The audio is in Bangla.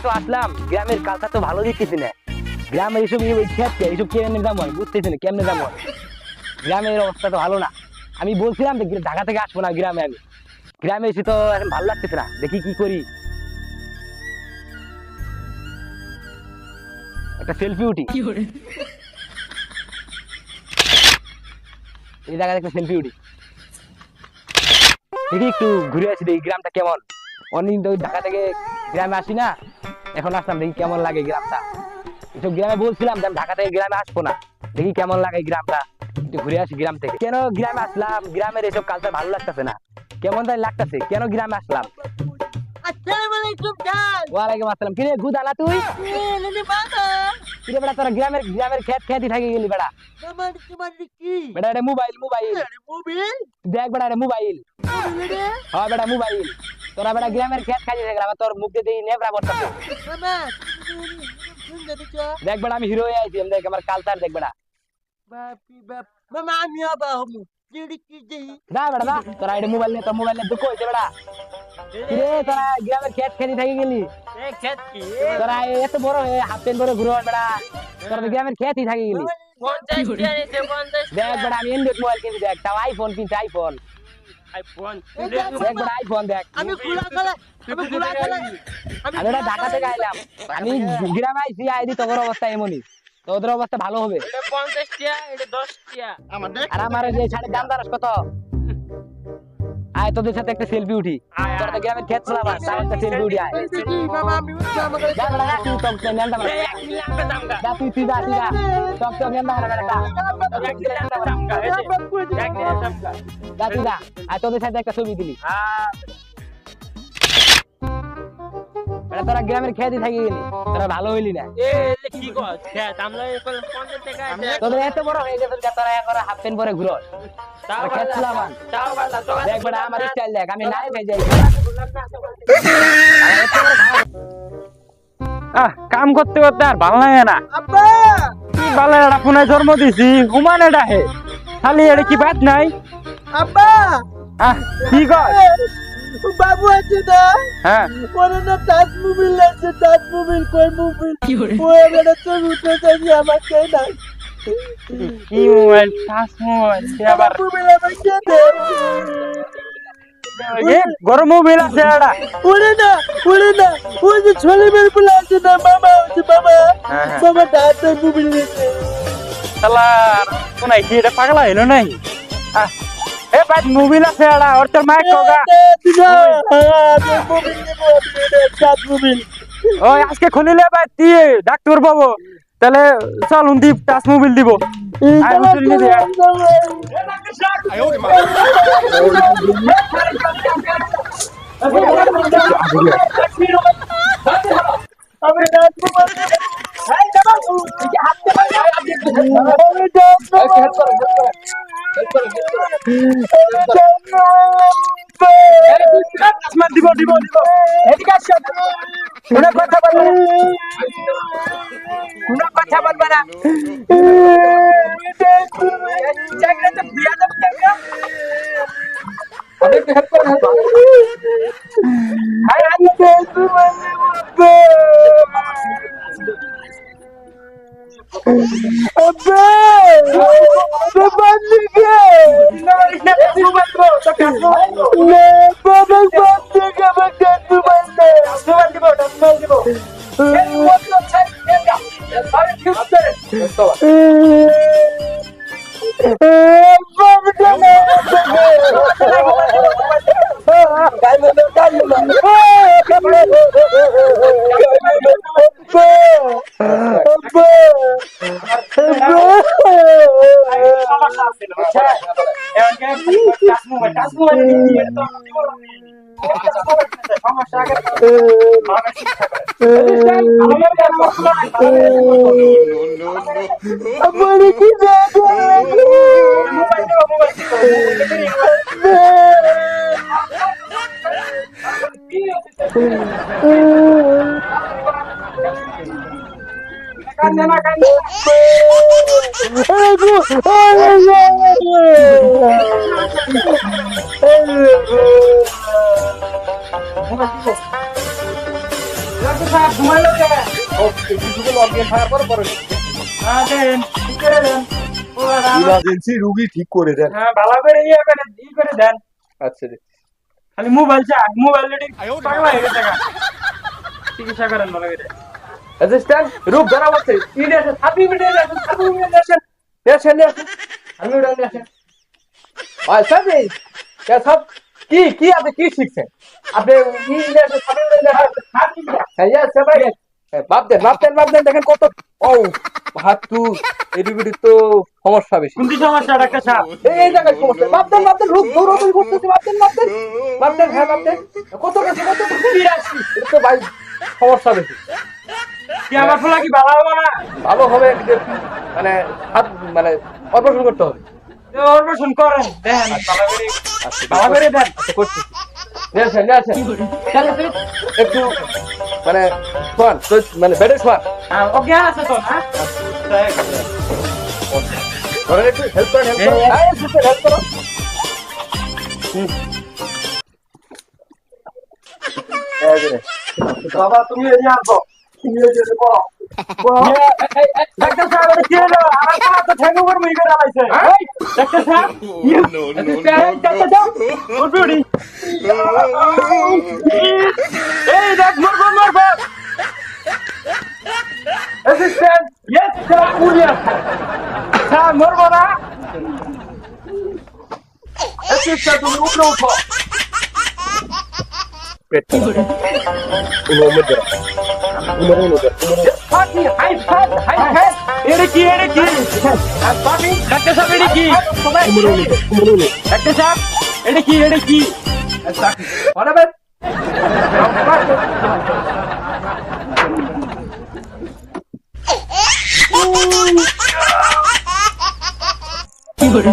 তো আসলাম গ্রামের কালচার তো ভালো দিতেছি না। গ্রামের এইসব এইসব কেমনে দাম হয় বুঝতেছি না, কেমনে দাম হয়। গ্রামের অবস্থা তো ভালো না। আমি বলছিলাম যে ঢাকা থেকে আসবো না গ্রামে, আমি গ্রামে এসে তো এখন ভালো লাগতেছে না, দেখি কি করি। একটা সেলফি উঠি, এই জায়গায় একটা সেলফি উঠি, দেখি একটু ঘুরে আসি, দেখি গ্রামটা কেমন। অনেকদিন তো ঢাকা থেকে গ্রামে আসি না, এখন আসলাম, দেখি কেমন লাগে গ্রামটা। এসব গ্রামে বলছিলাম যে আমি ঢাকা থেকে গ্রামে আসবো না, দেখি কেমন লাগে গ্রামটা, একটু ঘুরে আসি গ্রাম থেকে। কেন গ্রামে আসলাম, গ্রামের এসব কালচার ভালো লাগতেছে না, কেমন তাই লাগতেছে, কেন গ্রামে আসলাম। ওয়ালাইকুম আসসালাম। কিরে গুদানা তুই? কিরে বেটা, তোরা গ্রামের গ্রামের খেতি থাকি গেলি বেটা। বেটা এটা মোবাইল মোবাইল দেখ বেটা, এটা মোবাইল। হ্যাঁ বেটা মোবাইল। তোরা বেটা গ্রামের খেত খাই থাকলে আবার তোর মুখ দিয়ে নেবরা পড়তেছে। দেখ বেটা আমি হিরো হয়ে আইছি, দেখ আমার কালচার দেখ বেটা। না বেটা না, তোরা এটা মোবাইল নিয়ে, তোর মোবাইল নিয়ে দুঃখ হয়েছে বেটা। কিরে তোরা গ্রামের খেত খেতে থাকি গেলি, তোরা এত বড় হয়ে হাফ প্যান্ট পরে ঘুরো বেটা, তোরা তো গ্রামের খেতেই থাকি গেলি। দেখ বেটা আমি এন্ড্রয়েড মোবাইল কিনছি, দেখ তাও আইফোন কিনছি, আইফোন দেখ বেটা, আইফোন দেখ। আমি ওটা ঢাকা থেকে আইলাম, আমি গ্রামে আইছি, আইদি তোর অবস্থা এমনই, তোদের অবস্থা ভালো হবে। আর আমার যে শাড়ির দাম জানাস কত? আয় তোদের সাথে একটা সেলফি উঠি, তোরা তো গ্রামের খেত চালাবা, তার একটা সেলফি উঠি। আয় যা বেটা, তুই টক টক নেন দাম, যা তুই যা টক টক নেন দাম বেটা, যা তুই যা। আর তোদের সাথে একটা ছবি দিলি, তোরা গ্রামের খেয়াদি থাকি গেলি, তোরা ভালো হইলি না। তোদের এত বড় হয়ে গেছে, তোরা এখন হাফ প্যান্ট পরে ঘুরো। দেখ বেটা আমার স্টাইল দেখ, আমি নাই ভেজে কাম করতে করতে আর ভালো লাগে না। কি ভালো এটা ফোনে জন্ম দিছি, হুমান এটা হে খালি, এটা কি বাদ নাই। কি কর বাবু আছে না? হ্যাঁ ওরে না টাচ মোবাইল আছে, টাচ মোবাইল কই মোবাইল ওই বেটা তো উঠে যাই আমাকে না। কি মোবাইল? টাচ মোবাইল আবার মোবাইল আমাকে দে। এ গরম মোবাইল আছে এটা। ওরে না ওই যে ছোলে মেরে বলে আছে না, মামা আছে মামা, মামা টাচ মোবাইল আছে। শালা কোনায় কি এটা পাগলা হইলো নাই? এ ভাই মোবাইল আছে এটা, ওর তোর মাইক কোগা টাচ মোবাইল। ওই আজকে খুলিলে ভাই তুই ডাক্তার বাবু, তাহলে চল উন্দি টাচ মোবাইল দিব। কথা বলবে না, ডাক্তার সাহেব ঘুমাইলো কে? ওকে কিছুগুলো অজ্ঞান হওয়ার পর পরে হ্যাঁ দেন, ঠিক করে দেন। ও বাবা, ইমার্জেন্সি রুগী ঠিক করে দেন। হ্যাঁ ভালো করে ই করে দেন। আচ্ছা রে খালি মোবাইল চাই, মোবাইল লেডি পাগলা হয়ে গেছে গা। চিকিৎসা করেন ভালো করে। অ্যাসিস্ট্যান্ট রূপ ধরা বলছে কি দিয়েছে 30 মিনিট আছে 30 মিনিট আছে পেশেন্ট আছে আমি উড়ান আছে আর সাবি কে সব কি আপনি কি শিখছেন আপনি কি দিয়েছে 30 মিনিট আছে হ্যাঁ ইয়া সবাই বাপ দেন দেখেন কত ও হাত তু এডিবিডি তো সমস্যা বেশি কোনটি সমস্যা ডাক্তার সাহেব? এই জায়গায় সমস্যা বাপ দেন রূপ দৌড়াদৌড়ি করতেছে বাপ দেন হ্যাঁ বাপ দেন কত গেছে কত 82 এটা তো ভাই সমস্যা বেশি কি আমার ফুলা কি ভালো হবে না? ভালো হবে মানে হাত মানে অপারেশন করতে হবে তো অপারেশন করেন দেন ভালো করে দেন। করছি নিয়েছেন একটু মানে শোয়ান মানে বেডে শোয়ান হ্যাঁ ওকে আছে তো হ্যাঁ ধরেন একটু হেল্প করেন হেল্প করো বাবা তুমি এদিকে আসো। ডাক্তার সাহেব এটা কি হলো? আমার ফুলা তো ঠেঙ্গু করে মুই করে আলাইছে। এই, ডাক্তার সাহেব ডাক্তার সাহেব উঠি উঠি। এই দেখ মরবো assistant yes sir courier sir মরবো না অ্যাসিস্ট্যান্ট তুমি উপরে উঠো এটা কি ডাক্তার সাহেব এটা কি ডাক্তার সাহেব এটা কি অনাবেন কি করে